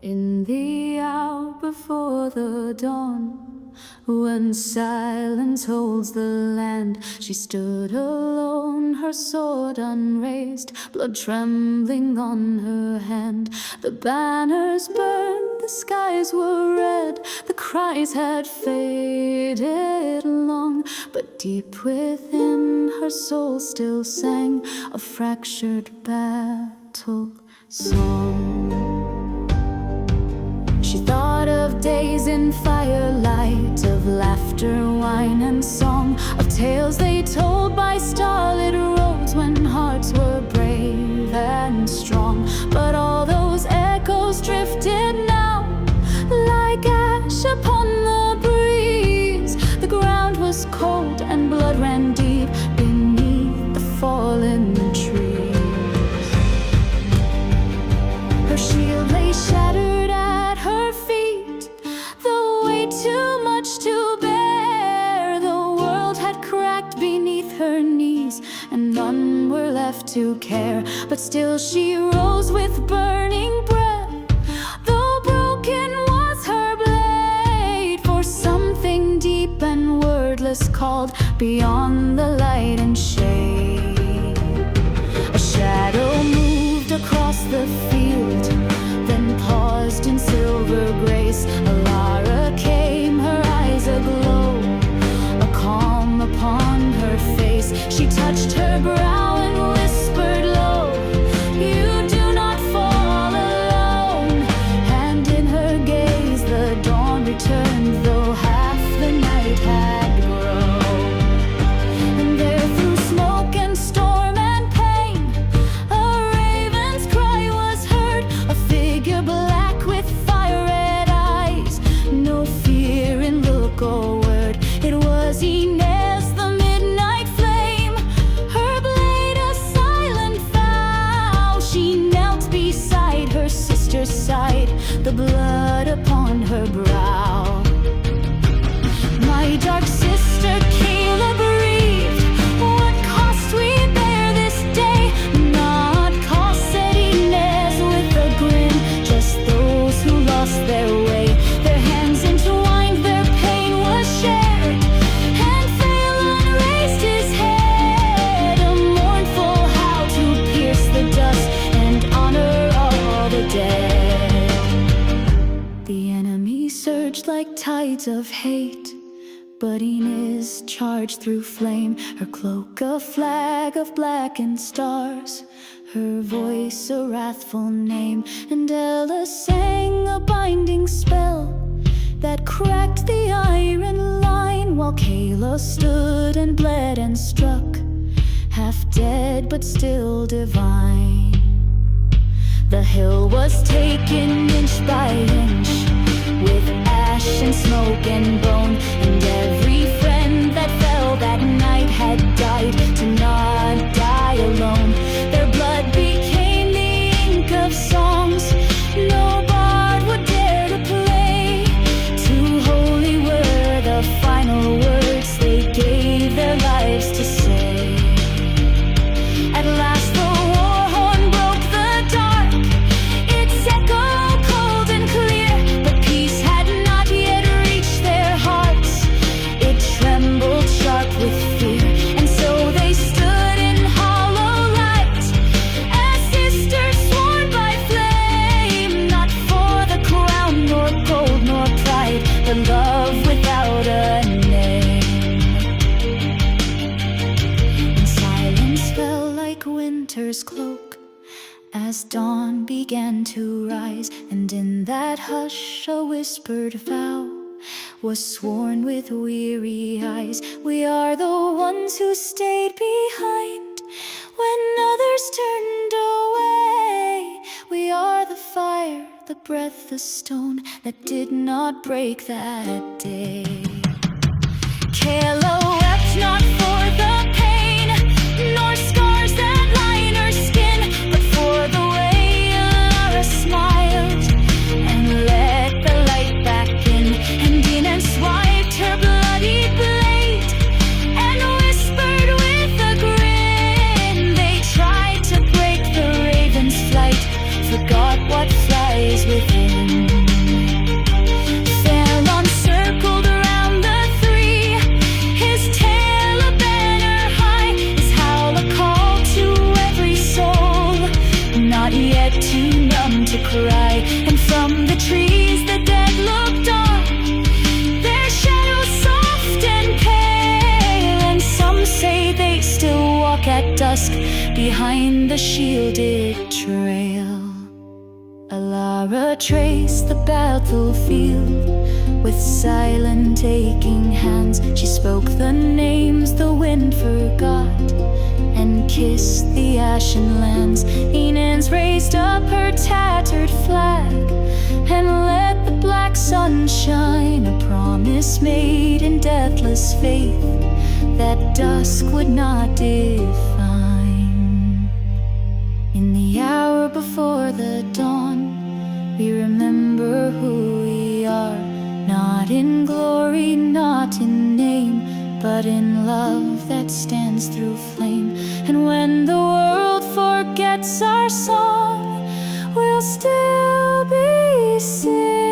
In the hour before the dawn, when silence holds the land, she stood alone, her sword unraised, blood trembling on her hand. The banners burned, the skies were red, the cries had faded long, but deep within her soul still sang a fractured battle song. She thought of days in firelight, of laughter, wine and song, of tales they told by starlit roads when hearts were brave and strong. But all those echoes drifted now, like ash upon the breeze. The ground was cold and blood ran deep beneath the fallen trees. Her shield lay shattered at her feet, the weight too much to bear. The world had cracked beneath her knees, and none were left to care. But still she rose with burning breath, though broken was her blade. For something deep and wordless called beyond the light and shade. A shadow moved across the field, then paused in silver grace. Elara came, her eyes aglow, a calm upon her face. She touched her brow and whispered low, "You do not fall alone." And in her gaze the dawn returned, though half the night had grown. And there through smoke and storm and pain, a raven's cry was heard, a figure black with fire-red eyes, no fear in look or word. It was Ines, the midnight flame, her blade a silent vow. She knelt beside her sister's side, the blood upon her brow. My dark sister Caela breathed, "What cost we bear this day?" "Not cost," said Ines with a grin, "just those who lost their way." Their hands entwined, their pain was shared, and Fáelán raised his head, a mournful howl to pierce the dust and honor all the dead. The enemy surged like tides of hate, but Ines charged through flame, her cloak a flag of blackened stars, her voice a wrathful name. And Ella sang a binding spell that cracked the iron line, while Caela stood and bled and struck, half dead but still divine. The hill was taken inch by inch, with ash and smoke and bone, and every friend that fell that night had died to not die alone. Their blood became the ink of songs no bard would dare to play. Too holy were the final words they gave their lives to say. At last the war horn broke the dark, its echo cold and clear, but peace had not yet reached their hearts. It trembled sharp with fear, and so they stood in hollow light, as sisters sworn by flame, not for the crown nor gold nor pride, but love without a name. And silence fell like winter's cloak as dawn began to rise, and in that hush a whispered vow was sworn with weary eyes. We are the ones who stayed behind when others turned away. We are the fire, the breath, the stone that did not break that day. Caela wept not for the pain, nor scars that line her skin, but for the way Elara smiled and let the light back in. And Ines wiped her bloody blade and whispered with a grin, they tried to break the raven's flight, forgot what flies within. to cry. And from the trees the dead looked on, their shadows soft and pale. And some say they still walk at dusk behind the shielded trail. Elara traced the battlefield with silent aching hands. She spoke the names the wind forgot and kissed the ashen lands. Ines raised up her tattered flag and let the black sun shine, a promise made in deathless faith that dusk would not define. In the hour before the dawn, we remember who we are, not in glory, not in name, but in love that stands through flame. And when the world forgets our song, we'll still be singing.